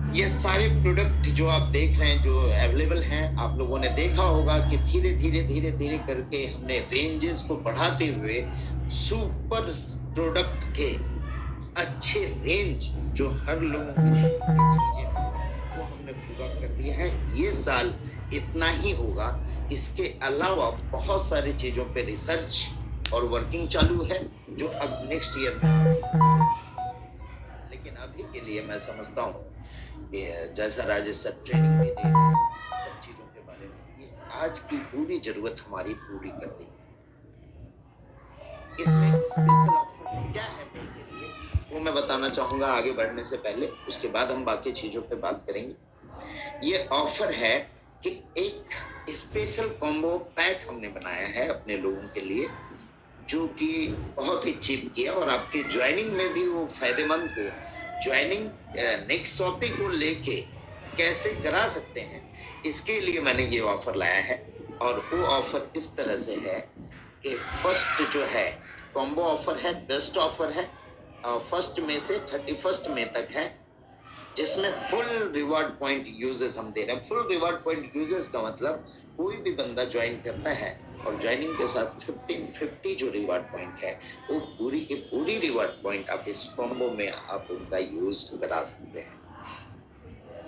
ये सारे प्रोडक्ट जो आप देख रहे हैं, जो अवेलेबल हैं, आप लोगों ने देखा होगा कि धीरे धीरे करके हमने रेंजेस को बढ़ाते हुए सुपर प्रोडक्ट के अच्छे रेंज जो हर लोगों को चीजें वो हमने पूरा कर दिया है। ये साल इतना ही होगा, इसके अलावा बहुत सारी चीजों पे रिसर्च और वर्किंग चालू है जो अब नेक्स्ट ईयर में। लेकिन अभी के लिए मैं समझता हूँ कि जैसा राजेश सर ट्रेनिंग भी दे रहे हैं सब चीजों के बारे में, ये आज की पूरी जरूरत हमारी पूरी कर दी है। इसमें स्पेशल ऑफर क्या है मेरे लिए वो मैं बताना चाहूंगा आगे बढ़ने से पहले, उसके बाद हम बाकी चीजों पे बात करेंगे। ये ऑफर है कि एक स्पेशल कॉम्बो पैक हमने बनाया है अपने लोगों के लिए, जो कि बहुत ही चीप किया और आपके ज्वाइनिंग में भी वो फायदेमंद हो। ज्वाइनिंग नेक्स्ट टॉपिक को लेके कैसे करा सकते हैं, इसके लिए मैंने ये ऑफर लाया है। और वो ऑफर इस तरह से है कि फर्स्ट जो है कॉम्बो ऑफर है, बेस्ट ऑफर है, फर्स्ट में से 31 मई तक है, जिसमें फुल रिवार्ड पॉइंट यूजर्स हम दे रहे हैं। फुल रिवार्ड पॉइंट यूजर्स का मतलब कोई भी बंदा ज्वाइन करता है और ज्वाइनिंग के साथ 1550 जो रिवार्ड पॉइंट है वो पूरी की पूरी रिवार्ड पॉइंट आप इस कॉम्बो में आप उनका यूज करा सकते हैं।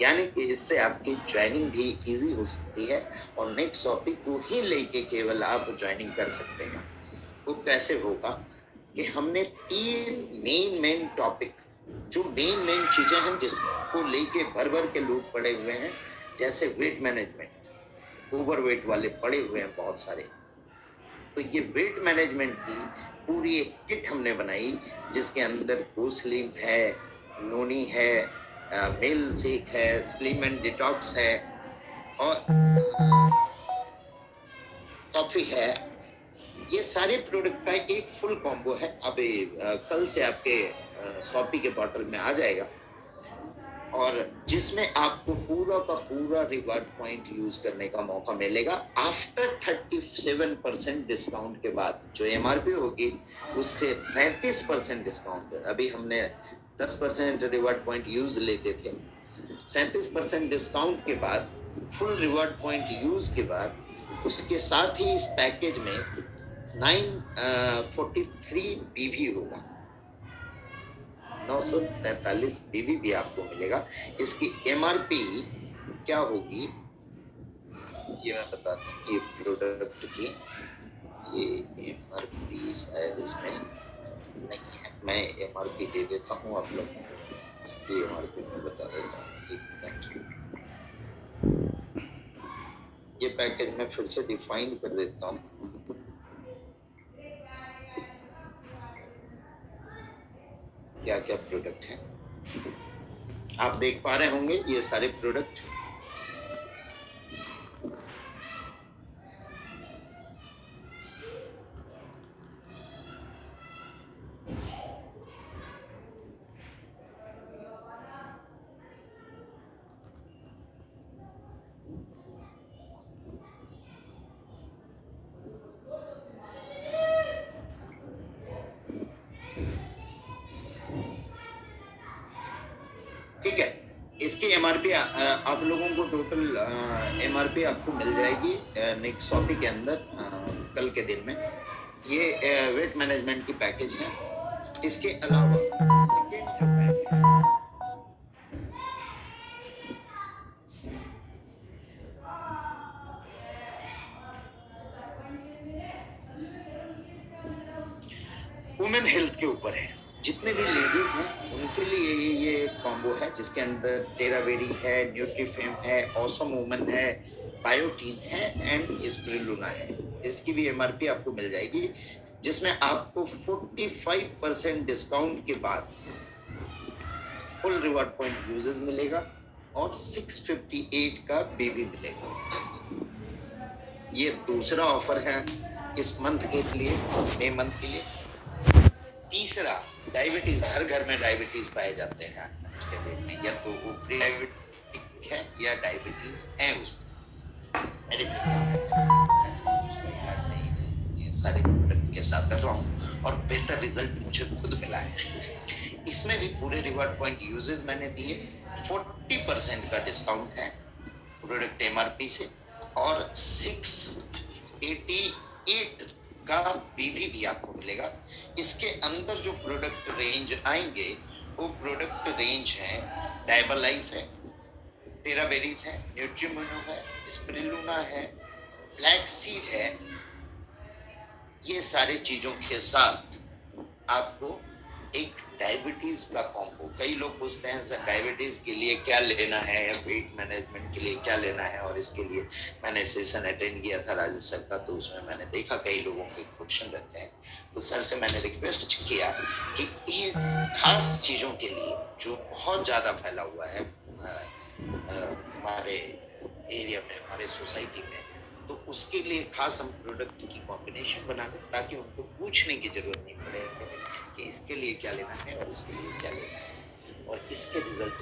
यानी कि इससे आपकी ज्वाइनिंग भी इजी हो सकती है और नेक्स्ट टॉपिक को ही लेके केवल आप ज्वाइनिंग कर सकते हैं। वो कैसे होगा कि हमने 3 मेन टॉपिक, जो मेन चीजें हैं जिसको लेके भर के लोग पड़े हुए हैं, जैसे वेट मैनेजमेंट, ओवरवेट वाले पड़े हुए हैं बहुत सारे। तो ये वेट मैनेजमेंट की पूरी एक किट हमने बनाई, जिसके अंदर गोस्लिम है, नोनी है, मेल सेक है, स्लिम एंड डिटॉक्स है और कॉफी है। ये सारे प्रोडक्ट का एक फुल कॉम्बो है। अब कल से आपके शॉपी के बॉटल में आ जाएगा और जिसमें आपको पूरा का पूरा रिवार्ड पॉइंट यूज करने का मौका मिलेगा आफ्टर 37% डिस्काउंट के बाद। जो एमआरपी होगी उससे 37% डिस्काउंट। अभी हमने 10% रिवार्ड पॉइंट यूज लेते थे, 37% डिस्काउंट के बाद फुल रिवार्ड पॉइंट यूज के बाद उसके साथ ही इस पैकेज में 943 बीवी होगा, 943 बीवी भी आपको मिलेगा। इसकी एमआरपी क्या होगी ये मैं बताता हूँ। ये प्रोडक्ट की ये एमआरपी शायद इसमें नहीं है, मैं एमआरपी दे देता हूँ आप लोग को। इसकी एमआरपी मैं बता देता हूँ, एक मिनट। ये पैकेज मैं फिर से डिफाइन कर देता हूँ। क्या क्या प्रोडक्ट है आप देख पा रहे होंगे, ये सारे प्रोडक्ट। ठीक है, इसकी एमआरपी आप लोगों को टोटल एमआरपी आपको मिल जाएगी नेक्स्ट शॉपी के अंदर कल के दिन में। ये वेट मैनेजमेंट की पैकेज है। इसके अलावा सेकेंड जो पैकेज वुमेन हेल्थ के ऊपर है। जितने भी लेडीज हैं उनके लिए ये कॉम्बो है, जिसके अंदर टेरावेरी है, न्यूट्रीफेम है, ऑसम वुमन है, बायोटीन है एंड स्प्रिलुना है। इसकी भी एमआरपी आपको मिल जाएगी, जिसमें आपको 45% डिस्काउंट के बाद फुल रिवार्ड पॉइंट यूजेस मिलेगा और 658 का बेबी मिलेगा। ये दूसरा ऑफर है इस मंथ के लिए, मई मंथ के लिए। तीसरा, डायबिटीज, हर घर में डायबिटीज पाए जाते हैं आज के डेट में, या तो वो प्री डायबिटिक है या डायबिटीज है उसमें। ये सारे प्रोडक्ट के साथ कर रहा हूँ और बेहतर रिजल्ट मुझे खुद मिला है। इसमें भी पूरे रिवॉर्ड पॉइंट यूजेस मैंने दिए, 40% का डिस्काउंट है प्रोडक्ट एमआरपी से, और 688 का बीवी भी आपको मिलेगा। इसके अंदर जो प्रोडक्ट रेंज आएंगे वो प्रोडक्ट रेंज है डायबर लाइफ है, टेराबेरीज है, न्यूट्रीमोनो है, स्पिरुलिना है, फ्लैक्स सीड है। ये सारे चीजों के साथ आपको एक डायबिटीज का कॉम्बो, कई लोग पूछते हैं सर डायबिटीज के लिए क्या लेना है या वेट मैनेजमेंट के लिए क्या लेना है, और इसके लिए मैंने सेशन अटेंड किया था राजेश सर का, तो उसमें मैंने देखा कई लोगों के क्वेश्चन रहते हैं, तो सर से मैंने रिक्वेस्ट किया कि इस खास चीजों के लिए जो बहुत ज्यादा फैला हुआ है हमारे एरिया में, हमारे सोसाइटी में, तो उसके लिए खास हम प्रोडक्ट की कॉम्बिनेशन बना दें ताकि उनको पूछने की जरूरत नहीं पड़े कि इसके लिए क्या लेना है और इसके लिए क्या लेना है, और इसके रिजल्ट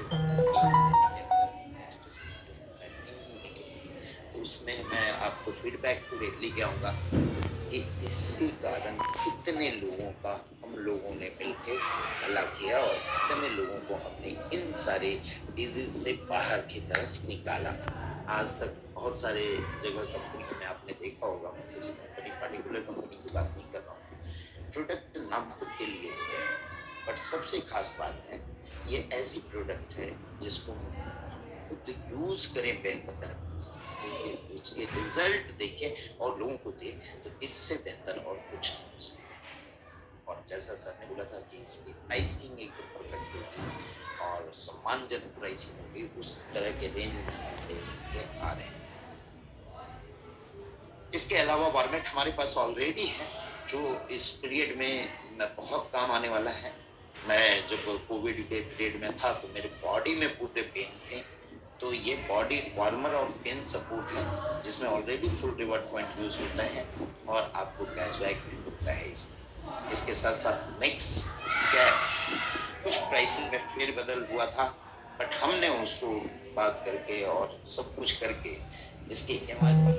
तो उसमें मैं आपको फीडबैक को लेके आऊंगा कि इसके कारण कितने लोगों का हम लोगों ने मिलकर भला किया और कितने लोगों को हमने इन सारे डिजीज से बाहर की तरफ निकाला। आज तक बहुत सारे जगह कंपनी में आपने देखा होगा, मैं किसी कंपनी पार्टिकुलर कंपनी की बात नहीं कर रहा हूँ, प्रोडक्ट नाम के लिए है, बट सबसे खास बात है ये ऐसी प्रोडक्ट है जिसको खुद यूज करें, बेहतर उसके रिजल्ट देखें और लोगों को दें, तो इससे बेहतर और कुछ नहीं। और जैसा सर ने बोला था कि इसकी प्राइसिंग एकदम परफेक्ट होगी और सम्मानजनक प्राइसिंग होगी, उस तरह के रेंज लेके आ रहे हैं। इसके अलावा वार्मेट हमारे पास ऑलरेडी है जो इस पीरियड में बहुत काम आने वाला है। मैं जब कोविड के पीरियड में था तो मेरे बॉडी में पूरे पेन थे, तो ये बॉडी वार्मर और पेन सपोर्ट है जिसमें already full reward point use होता है और आपको कैशबैक भी मिलता है इसमें। इसके साथ साथ नेक्स्ट स्कैप कुछ प्राइसिंग में फेरबदल हुआ था, बट हमने उसको बात करके और सब कुछ करके इसकी एमआरपी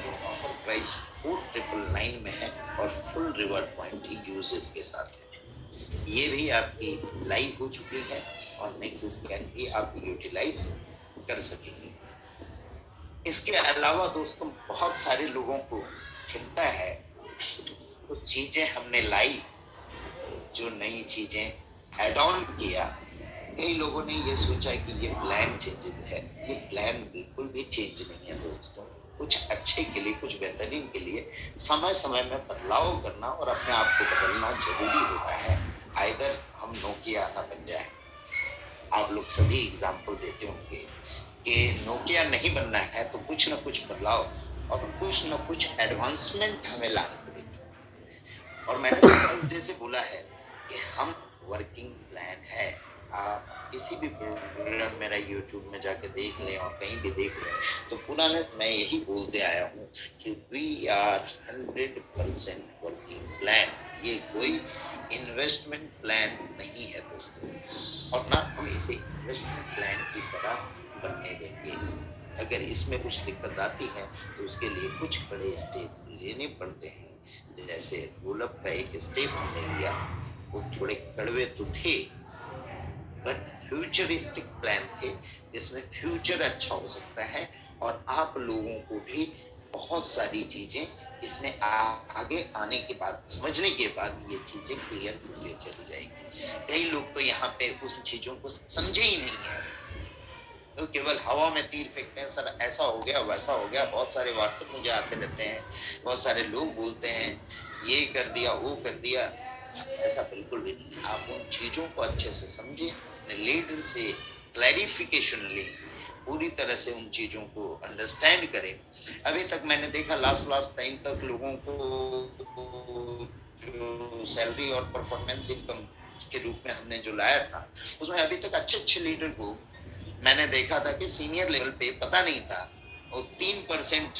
जो ऑफर प्राइस 4999 में है और फुल रिवॉर्ड पॉइंट यूजेस के साथ है। ये भी आपकी लाइव हो चुकी है और नेक्स्ट स्कैन भी आप यूटिलाइज कर सकेंगे। इसके अलावा दोस्तों बहुत सारे लोगों को चिंता है, कुछ चीजें हमने लाई, जो नई चीजें ऐड ऑन किया। कई लोगों ने ये सोचा कि ये प्लान चेंजेस है, ये प्लान बिल्कुल भी चेंज नहीं है दोस्तों। कुछ अच्छे के लिए, कुछ बेहतरीन के लिए समय समय में बदलाव करना और अपने आप को बदलना जरूरी होता है, आइदर हम नोकिया ना बन जाए। आप लोग सभी एग्जाम्पल देते होंगे कि नोकिया नहीं बनना है तो कुछ ना कुछ बदलाव और कुछ ना कुछ एडवांसमेंट हमें लानी पड़ेगी। और मैंने फर्स्ट डे से बोला है कि हम वर्किंग प्लान है। आप किसी भी प्रोग्राम मेरा यूट्यूब में जाके देख लें और कहीं भी देख लें तो पुराने मैं यही बोलते आया हूँ कि वी आर 100% वर्किंग प्लान। ये कोई इन्वेस्टमेंट प्लान नहीं है दोस्तों, और ना हम इसे इन्वेस्टमेंट प्लान की तरह बनने देंगे। अगर इसमें कुछ दिक्कत आती है तो उसके लिए कुछ बड़े स्टेप लेने पड़ते हैं। जैसे रोलअप का एक स्टेप हमने लिया, वो थोड़े कड़वे तो थे बट फ्यूचरिस्टिक प्लान थे जिसमें फ्यूचर अच्छा हो सकता है और आप लोगों को भी बहुत सारी चीजें इसमें आगे आने के बाद, समझने के बाद ये चीजें क्लियर होती चली जाएगी। कई लोग तो यहाँ पे उन चीजों को समझे ही नहीं है, तो केवल हवा में तीर फेंकते हैं, सर ऐसा हो गया वैसा हो गया। बहुत सारे व्हाट्सएप मुझे आते रहते हैं, बहुत सारे लोग बोलते हैं ये कर दिया वो कर दिया। ऐसा बिल्कुल भी नहीं। आप उन चीजों को अच्छे से समझें, अपने लीडर से क्लैरिफिकेशन लें, पूरी तरह से उन चीजों को अंडरस्टैंड करें। अभी तक मैंने देखा लास्ट टाइम तक लोगों को जो सैलरी और परफॉर्मेंस इनकम के रूप में हमने जो लाया था, उसमें अभी तक अच्छे लीडर को मैंने देखा था कि सीनियर लेवल पे पता नहीं था। और 3%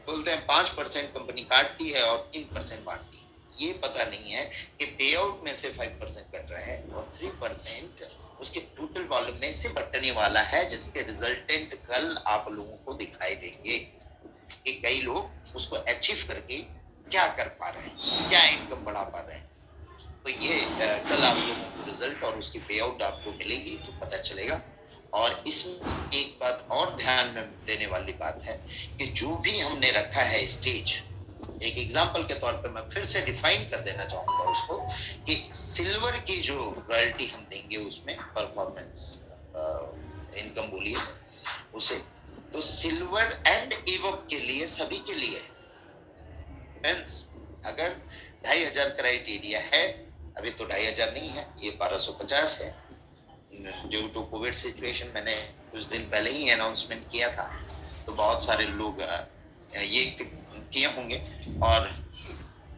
बोलते हैं, 5% कंपनी काटती है और 3% बांटती है। ये पता नहीं है कि पे आउट में से 5% कट रहा है और 3% उसके टोटल वॉल्यूम में से बटने वाला है, जिसके रिजल्टेंट कल आप लोगों को दिखाई देंगे कि कई लोग उसको अचीव करके क्या कर पा रहे हैं, क्या इनकम बढ़ा पा रहे हैं। तो ये कल आप लोगों को रिजल्ट और उसकी पे आउट आपको मिलेगी तो पता चलेगा। और इसमें एक बात और ध्यान में देने वाली बात है कि जो भी हमने रखा है स्टेज, एक एग्जांपल के तौर पे मैं फिर से डिफाइन कर देना चाहूंगा उसको कि सिल्वर की जो रॉयल्टी हम देंगे उसमें परफॉर्मेंस इनकम बोलिए उसे, तो सिल्वर एंड एवब के लिए सभी के लिए मींस अगर 2500 क्राइटेरिया है, अभी तो 2500 नहीं है, ये 1250 है ड्यू टू कोविड सिचुएशन। मैंने कुछ दिन पहले ही अनाउंसमेंट किया था, तो बहुत सारे लोग ये किए होंगे और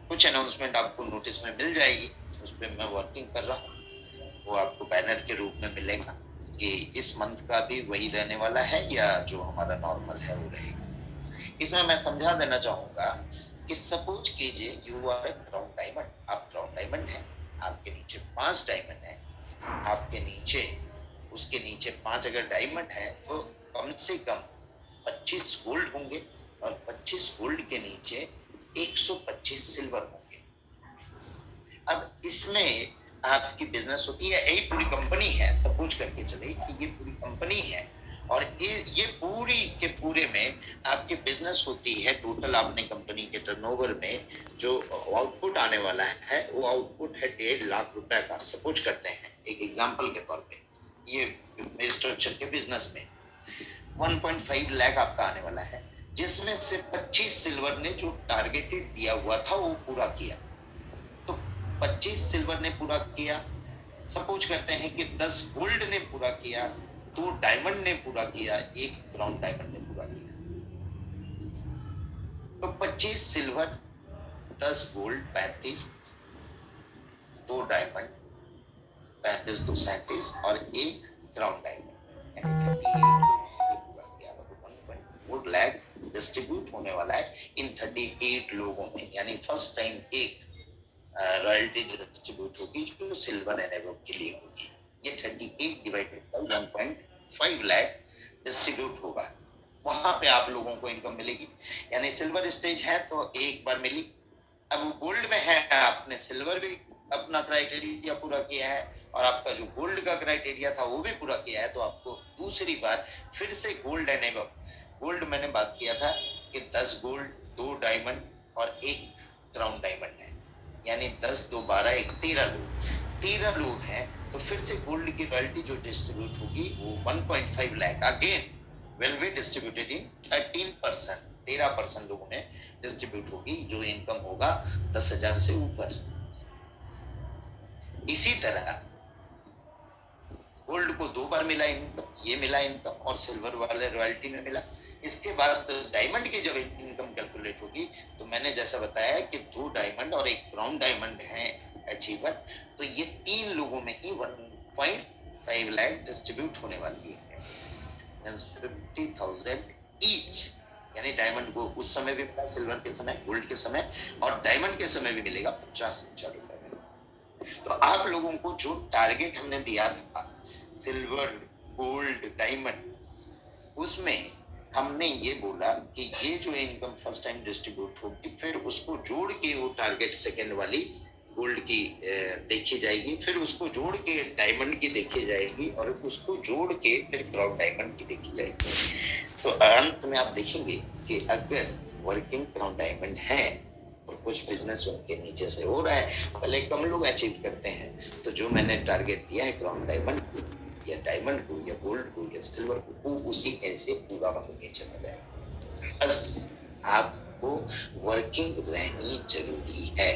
कुछ अनाउंसमेंट आपको नोटिस में मिल जाएगी, उस पर मैं वर्किंग कर रहा हूँ, वो आपको बैनर के रूप में मिलेगा कि इस मंथ का भी वही रहने वाला है या जो हमारा नॉर्मल है वो रहेगा। इसमें मैं समझा देना चाहूंगा कि सपोज कीजिए you are a crown diamond, आप क्राउन डायमंड हैं, आपके नीचे 5 डायमंड है, आपके नीचे उसके नीचे 5 अगर डायमंड है तो कम से कम 25 गोल्ड होंगे और 25 गोल्ड के नीचे 125 सिल्वर होंगे। अब इसमें आपकी बिजनेस होती है, यही पूरी कंपनी है, सपोज करके चले कि ये पूरी कंपनी है और ये पूरी के पूरे में आपके बिजनेस होती है। टोटल आपने कंपनी के टर्नओवर में जो आउटपुट आने वाला है वो आउटपुट है 1.5 लाख रुपए का, सपोज करते हैं एक एग्जांपल के तौर पे। ये स्ट्रक्चर के बिजनेस में 1.5 लाख आपका आने वाला है, जिसमें से 25 सिल्वर ने जो टारगेटेड दिया हुआ था वो पूरा किया, तो 25 सिल्वर ने पूरा किया। सपोज करते हैं कि 10 गोल्ड ने पूरा किया, 2 डायमंड ने पूरा किया, 1 क्राउन डायमंड ने पूरा किया, तो 25 सिल्वर, 10 गोल्ड 35, 2 डायमंड 35, 2 37 और 1 क्राउन डायमंड, यानी 38 लाख डिस्ट्रीब्यूट होने वाला है इन 38 लोगों में। यानी फर्स्ट टाइम एक रॉयल्टी डिस्ट्रीब्यूट होगी जो सिल्वर एंड एबव के लिए होगी। ये 38 डिवाइडेड बाय 1.5 लाख डिस्ट्रीब्यूट होगा, वहां पे आप लोगों को इनकम मिलेगी। यानी सिल्वर स्टेज है तो एक बार मिली, अब वो गोल्ड में है, आपने सिल्वर भी अपना क्राइटेरिया पूरा किया है और आपका जो गोल्ड का क्राइटेरिया था वो भी पूरा किया है, तो आपको दूसरी बार फिर से गोल्ड एंड एबव। गोल्ड मैंने बात किया था कि 10 गोल्ड, 2 डायमंड और 1 क्राउन डायमंड है, यानी 10, 2, 12, 1, 13 लोग हैं, तो फिर से गोल्ड की रॉयल्टी जो डिस्ट्रीब्यूट होगी वो 1.5 lakh again will be distributed in 13%, 13% लोगों में डिस्ट्रीब्यूट होगी जो इनकम होगा 10,000 से ऊपर। इसी तरह गोल्ड को 2 बार मिला इनकम, ये मिला इनकम और सिल्वर वाले रॉयल्टी में मिला। इसके बाद डायमंड की जब इनकम कैलकुलेट होगी तो मैंने जैसा बताया कि 2 डायमंड और 1 क्राउन डायमंड है अचीवर, तो ये 3 लोगों में ही 1.5 लाख डिस्ट्रीब्यूट होने वाली है, 50,000 ईच। यानी डायमंड को उस समय भी मिला, सिल्वर के समय, गोल्ड के समय और डायमंड के समय भी मिलेगा 50,000 रुपए में। तो आप लोगों को जो टारगेट हमने दिया था सिल्वर, गोल्ड, डायमंड, उसमें हमने ये बोला कि ये जो इनकम फर्स्ट टाइम डिस्ट्रीब्यूट होगी फिर उसको जोड़ के वो टारगेट सेकंड वाली गोल्ड की देखी जाएगी, फिर उसको जोड़ के डायमंड की देखी जाएगी और उसको जोड़ के फिर क्राउन डायमंड की देखी जाएगी। तो अंत में आप देखेंगे कि अगर वर्किंग क्राउन डायमंड है और कुछ बिजनेस उनके नीचे से हो रहा है, पहले कम लोग अचीव करते हैं, तो जो मैंने टारगेट दिया है क्राउन डायमंड को या डायमंड को या गोल्ड को या सिल्वर को, वो उसी ऐसे पूरा होके चला जाएगा। बस आपको वर्किंग रहनी जरूरी है।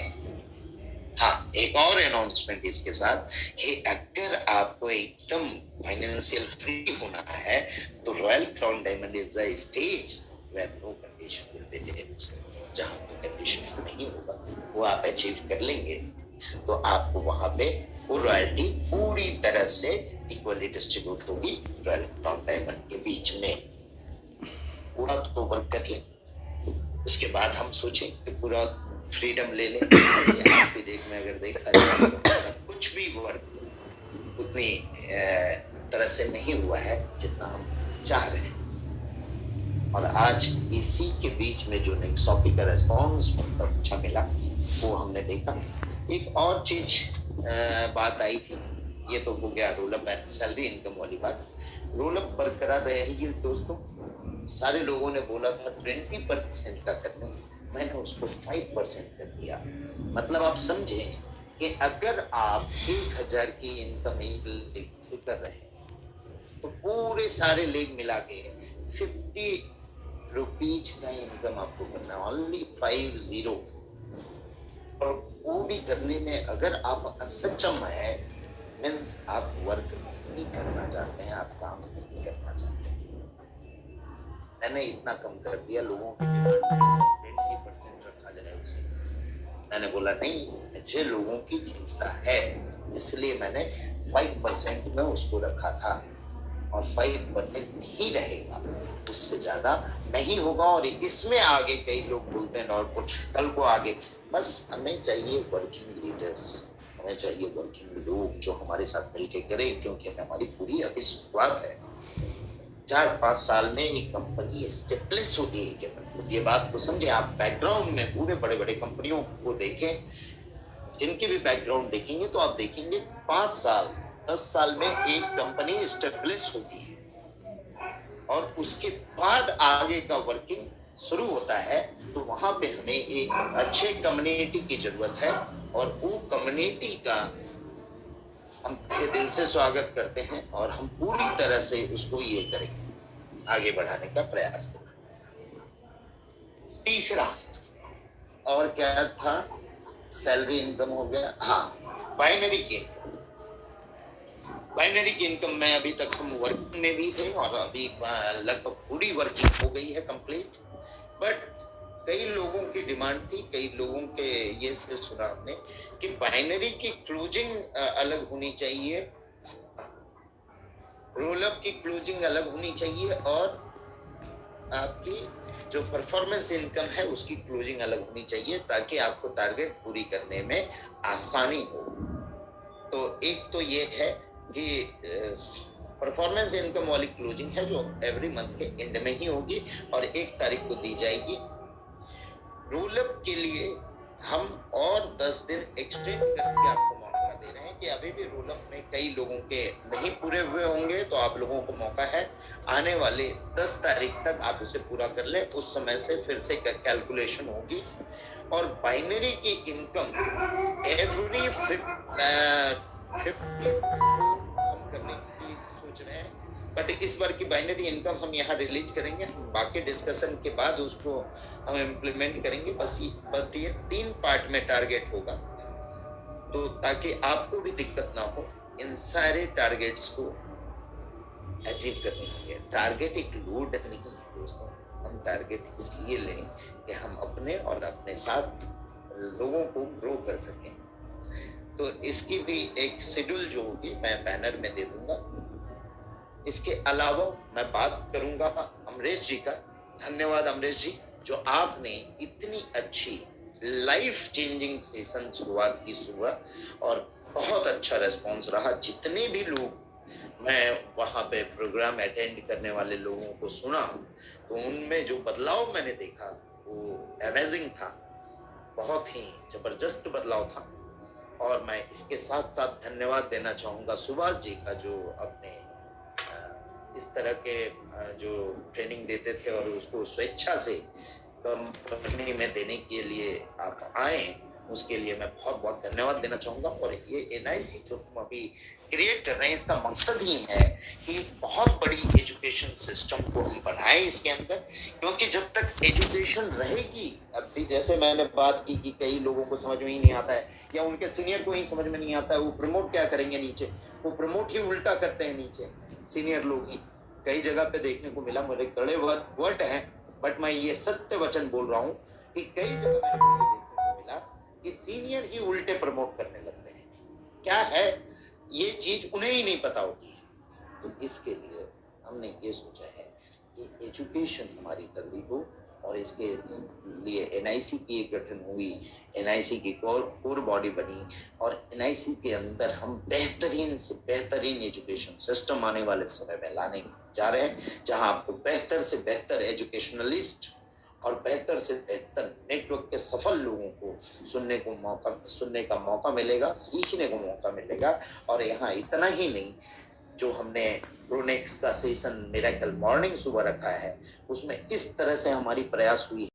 हाँ, एक और अनाउंसमेंट इसके साथ कि अगर आपको एकदम फाइनेंशियल फ्री होना है तो royal crown diamond is a stage where no condition will be there. जहां पे कंडीशन नहीं होगा वो आप अचीव कर लेंगे तो आपको वहां पे वो रॉयल्टी पूरी तरह से इक्वली डिस्ट्रीब्यूट होगी रॉयल क्राउन डायमंड के बीच में। पूरा तो वर्क कर ले, उसके बाद हम सोचें कि पूरा फ्रीडम ले लें। आज की डेट में अगर देखा जाए तो कुछ भी वर्क उतनी तरह से नहीं हुआ है जितना हम चाह रहे हैं। और आज इसी के बीच में जो नेक्स्ट टॉपिक का रेस्पॉन्स मतलब अच्छा मिला वो हमने देखा। एक और चीज बात आई थी, ये तो हो गया roll up and salary income वाली बात। रोल अप बरकरार रहेगी दोस्तों। सारे लोगों ने बोला था 20% का करने, मैंने उसको 5% कर दिया। मतलब आप समझे कि अगर आप 1000 की इनकम एक लेग से कर रहे हैं तो पूरे सारे लेग मिला के 50 रुपीज का इनकम आपको करना, ओनली 50। और वो भी करने में अगर आप सक्षम है, मीन्स आप वर्क नहीं करना चाहते हैं, आप काम नहीं करना चाहते हैं। मैंने इतना कम कर दिया, लोगों की डिमांड 20% रखा जाए उसे। मैंने बोला नहीं, मुझे लोगों की चिंता है, इसलिए मैंने 5% में उसको रखा था और 5% ही रहेगा, उससे ज्यादा नहीं होगा। और इसमें आगे कई लोग बोलते हैं और कल को आगे, बस हमें चाहिए वर्किंग लीडर्स, हमें चाहिए वर्किंग लोग जो हमारे साथ मिलकर करें, क्योंकि हमारी पूरी अभी शुरुआत है। 4-5 साल में एक कंपनी स्टेबलिश होती है। ये बात को समझे आप। बैकग्राउंड में पूरे बड़े बड़े कंपनियों को देखें, जिनके भी बैकग्राउंड देखेंगे तो आप देखेंगे 5 साल 10 साल में एक कंपनी स्टेबलिश होती है और उसके बाद आगे का वर्किंग शुरू होता है। तो वहां पे हमें एक अच्छे कम्युनिटी की जरूरत है और वो कम्युनिटी का हम तहे दिल से स्वागत करते हैं और हम पूरी तरह से उसको ये करेंगे, आगे बढ़ाने का प्रयास करें। तीसरा और क्या था? सैलरी इनकम हो गया। हाँ, बाइनरी की इनकम। बाइनरी की इनकम में अभी तक हम वर्किंग में भी थे और अभी लगभग पूरी वर्किंग हो गई है कंप्लीट। बट कई लोगों की डिमांड थी, कई लोगों के ये से सुना हमने कि बाइनरी की क्लोजिंग अलग होनी चाहिए, रोल अप की क्लोजिंग अलग होनी चाहिए और आपकी जो परफॉर्मेंस इनकम है उसकी क्लोजिंग अलग होनी चाहिए, ताकि आपको टारगेट पूरी करने में आसानी हो। तो एक तो ये है कि परफॉर्मेंस इनकम वाली क्लोजिंग है जो एवरी मंथ के एंड में ही होगी और 1 तारीख को दी जाएगी। रोल अप के लिए हम और 10 दिन एक्सटेंड करके आपको मौका दे रहे हैं कि अभी भी रोल अप में कई लोगों के नहीं पूरे हुए होंगे, तो आप लोगों को मौका है आने वाले 10 तारीख तक आप उसे पूरा कर लें। उस समय से फिर से कैलकुलेशन होगी और बाइनरी की इनकम एवरी 50 हम करने की सोच रहे हैं। बट इस बार की बाइनरी इनकम हम यहाँ रिलीज करेंगे, हम बाकी डिस्कशन के बाद उसको हम इम्प्लीमेंट करेंगे। बस ये 3 पार्ट में टारगेट होगा, तो ताकि आपको भी दिक्कत ना हो इन सारे टारगेट्स को अचीव करने के लिए। टारगेट एक लोड नहीं है दोस्तों, हम टारगेट इसलिए लें कि हम अपने और अपने साथ लोगों को ग्रो कर सकें। तो इसकी भी एक शेड्यूल जो होगी मैं बैनर में दे दूंगा। इसके अलावा मैं बात करूंगा अमरेश जी का। धन्यवाद अमरेश जी, जो आपने इतनी अच्छी लाइफ चेंजिंग सेशन शुरुआत की सुबह और बहुत अच्छा रेस्पॉन्स रहा। जितने भी लोग मैं वहां पे प्रोग्राम अटेंड करने वाले लोगों को सुना तो उनमें जो बदलाव मैंने देखा वो अमेजिंग था, बहुत ही जबरदस्त बदलाव था। और मैं इसके साथ साथ धन्यवाद देना चाहूंगा सुभाष जी का, जो अपने इस तरह के जो ट्रेनिंग देते थे और उसको स्वेच्छा से कंपनी में देने के लिए आप आए, उसके लिए मैं बहुत बहुत धन्यवाद देना चाहूंगा। और ये एनआईसी जो हम अभी क्रिएट कर रहे हैं, इसका मकसद ही है कि बहुत बड़ी एजुकेशन सिस्टम को हम बनाए इसके अंदर, क्योंकि जब तक एजुकेशन रहेगी, अभी जैसे मैंने बात की कि कई लोगों को समझ में ही नहीं आता है या उनके सीनियर को ही समझ में नहीं आता है, वो प्रमोट क्या करेंगे नीचे, वो प्रमोट ही उल्टा करते हैं नीचे सीनियर लोग ही। कई जगह पे देखने को मिला, मेरे कड़े वर्ड हैं, बट मैं ये सत्य वचन बोल रहा हूँ कि कई जगह मेरे को देखने को मिला कि सीनियर ही उल्टे प्रमोट करने लगते हैं। क्या है ये चीज उन्हें ही नहीं पता होती है। तो इसके लिए हमने ये सोचा है कि एजुकेशन हमारी तगड़ी हो और इसके लिए एनआईसी की एक गठन हुई, एनआईसी की कोर बॉडी बनी और एनआईसी के अंदर हम बेहतरीन से बेहतरीन एजुकेशन सिस्टम आने वाले समय में लाने जा रहे हैं, जहां आपको बेहतर से बेहतर एजुकेशनलिस्ट और बेहतर से बेहतर नेटवर्क के सफल लोगों को सुनने का मौका मिलेगा, सीखने को मौका मिलेगा। और यहाँ इतना ही नहीं, जो हमने प्रोनेक्स का सेशन मिरेकल मॉर्निंग सुबह रखा है, उसमें इस तरह से हमारी प्रयास हुई